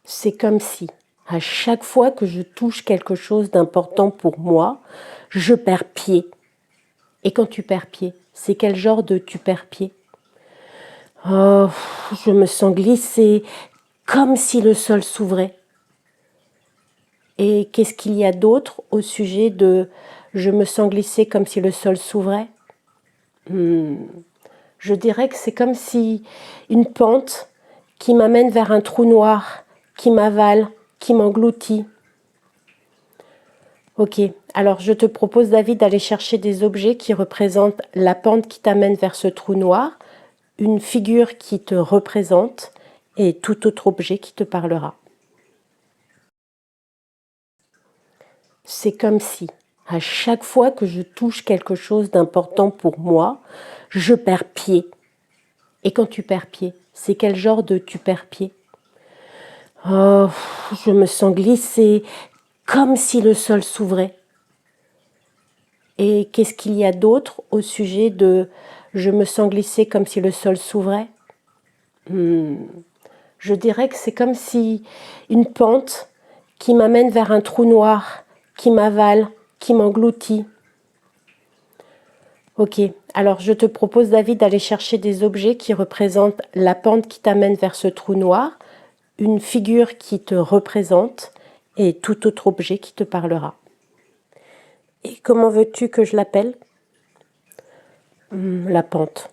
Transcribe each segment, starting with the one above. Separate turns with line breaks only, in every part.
C'est comme si, à chaque fois que je touche quelque chose d'important pour moi, je perds pied. Et quand tu perds pied, c'est quel genre de tu perds pied? Oh, je me sens glisser comme si le sol s'ouvrait. Et qu'est-ce qu'il y a d'autre au sujet de je me sens glisser comme si le sol s'ouvrait? Je dirais que c'est comme si une pente qui m'amène vers un trou noir, qui m'avale, qui m'engloutit. Ok, alors je te propose, David, d'aller chercher des objets qui représentent la pente qui t'amène vers ce trou noir, une figure qui te représente et tout autre objet qui te parlera. C'est comme si, à chaque fois que je touche quelque chose d'important pour moi, je perds pied. Et quand tu perds pied, c'est quel genre de tu perds pied? Oh, je me sens glisser comme si le sol s'ouvrait. Et qu'est-ce qu'il y a d'autre au sujet de je me sens glisser comme si le sol s'ouvrait? Je dirais que c'est comme si une pente qui m'amène vers un trou noir, qui m'avale, qui m'engloutit. Ok, alors je te propose, David, d'aller chercher des objets qui représentent la pente qui t'amène vers ce trou noir, une figure qui te représente et tout autre objet qui te parlera. Et comment veux-tu que je l'appelle? La pente.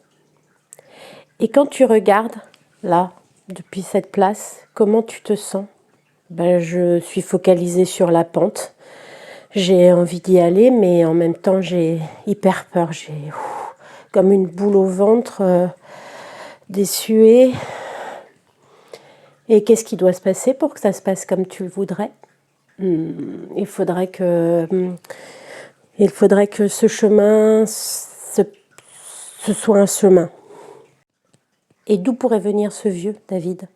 Et quand tu regardes, là, depuis cette place, comment tu te sens? Je suis focalisée sur la pente. J'ai envie d'y aller, mais en même temps, j'ai hyper peur. J'ai comme une boule au ventre, des suées. Et qu'est-ce qui doit se passer pour que ça se passe comme tu le voudrais? Il faudrait que ce chemin, ce soit un chemin. Et d'où pourrait venir ce vieux, David?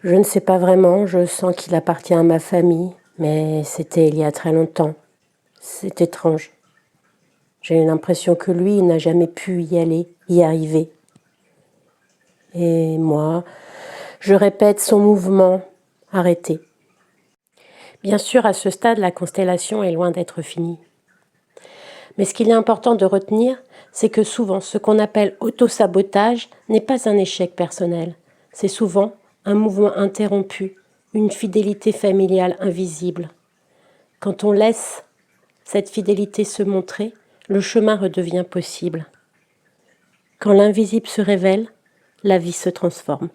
Je ne sais pas vraiment, je sens qu'il appartient à ma famille, mais c'était il y a très longtemps. C'est étrange. J'ai l'impression que lui, il n'a jamais pu y aller, y arriver. Et moi, je répète son mouvement, arrêté. Bien sûr, à ce stade, la constellation est loin d'être finie. Mais ce qu'il est important de retenir, c'est que souvent, ce qu'on appelle autosabotage n'est pas un échec personnel. C'est souvent un mouvement interrompu, une fidélité familiale invisible. Quand on laisse cette fidélité se montrer, le chemin redevient possible. Quand l'invisible se révèle, la vie se transforme.